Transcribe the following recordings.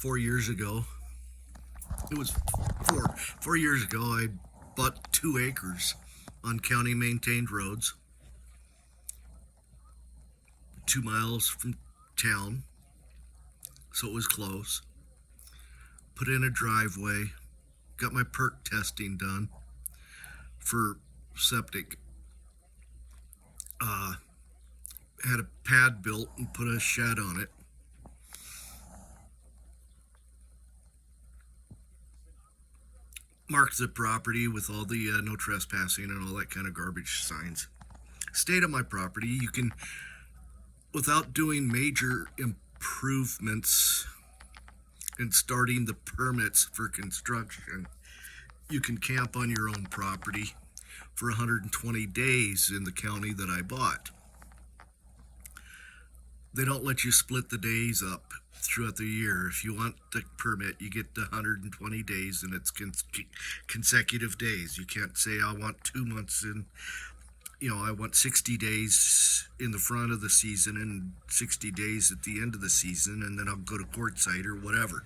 4 years ago. It was 4 years ago. I bought 2 acres on county maintained roads, 2 miles from town, so it was close. Put in a driveway, got my perk testing done for septic. Had a pad built and put a shed on it. Marked the property with all the no trespassing and all that kind of garbage signs. Stayed on my property. You can, without doing major improvements and starting the permits for construction, you can camp on your own property for 120 days in the county that I bought. They don't let you split the days up throughout the year. If you want the permit, you get the 120 days, and it's consecutive days. You can't say, I want 2 months in, I want 60 days in the front of the season and 60 days at the end of the season, and then I'll go to quartzsite or whatever.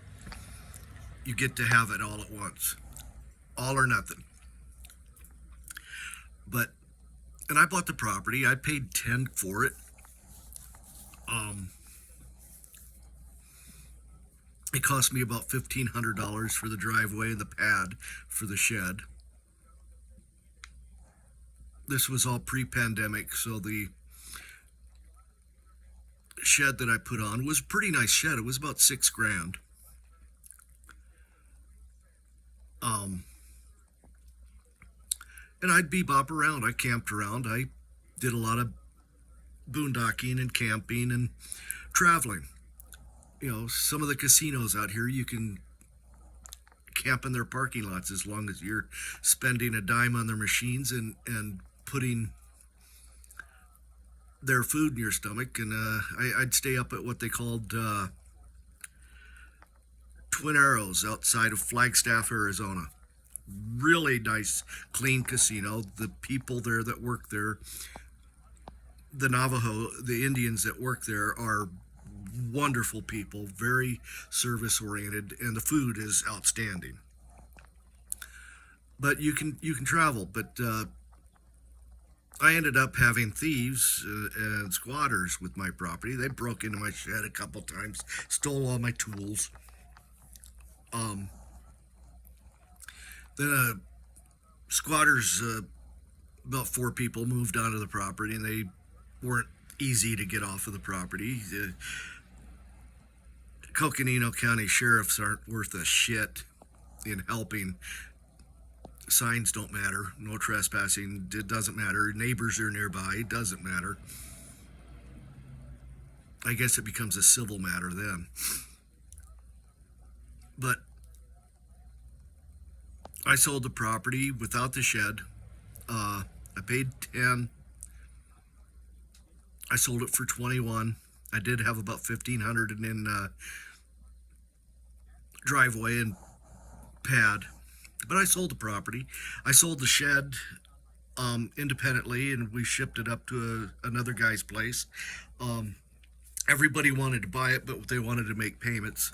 You get to have it all at once. All or nothing. And I bought the property. I paid $10 for it. It cost me about $1,500 for the driveway and the pad for the shed. This was all pre-pandemic, so the shed that I put on was a pretty nice shed. It was about $6,000. And I'd bebop around. I camped around. I did a lot of boondocking and camping and traveling. Some of the casinos out here, you can camp in their parking lots as long as you're spending a dime on their machines and putting their food in your stomach. And I'd stay up at what they called Twin Arrows outside of Flagstaff, Arizona. Really nice, clean casino. The people there that work there, the Navajo, the Indians that work there, are wonderful people, very service oriented, and the food is outstanding. But you can travel. But I ended up having thieves and squatters with my property. They broke into my shed a couple times, stole all my tools. Then squatters, about 4 people moved onto the property, and they weren't easy to get off of the property. The Coconino County sheriffs aren't worth a shit in helping. Signs don't matter. No trespassing. It doesn't matter. Neighbors are nearby. It doesn't matter. I guess it becomes a civil matter then. But I sold the property without the shed. I paid $10. I sold it for $21. I did have about $1,500 in driveway and pad, but I sold the property. I sold the shed independently, and we shipped it up to another guy's place. Everybody wanted to buy it, but they wanted to make payments.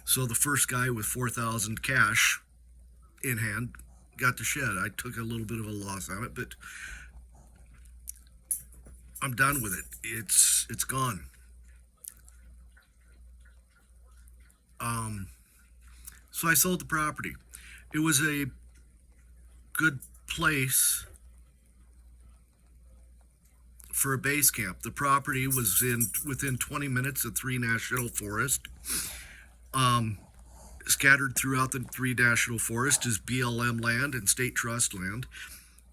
So the first guy with $4,000 cash in hand got the shed. I took a little bit of a loss on it, but I'm done with it. It's gone. So I sold the property. It was a good place for a base camp. The property was within 20 minutes of 3 national forests. Scattered throughout the 3 national forests is BLM land and state trust land.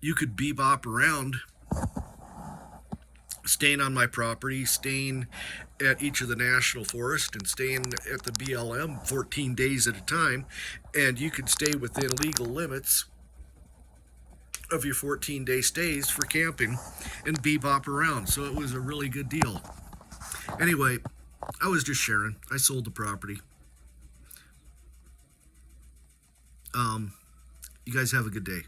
You could bebop around, staying on my property, staying at each of the national forests, and staying at the BLM 14 days at a time, and you could stay within legal limits of your 14-day stays for camping and bebop around. So it was a really good deal. Anyway, I was just sharing. I sold the property. You guys have a good day.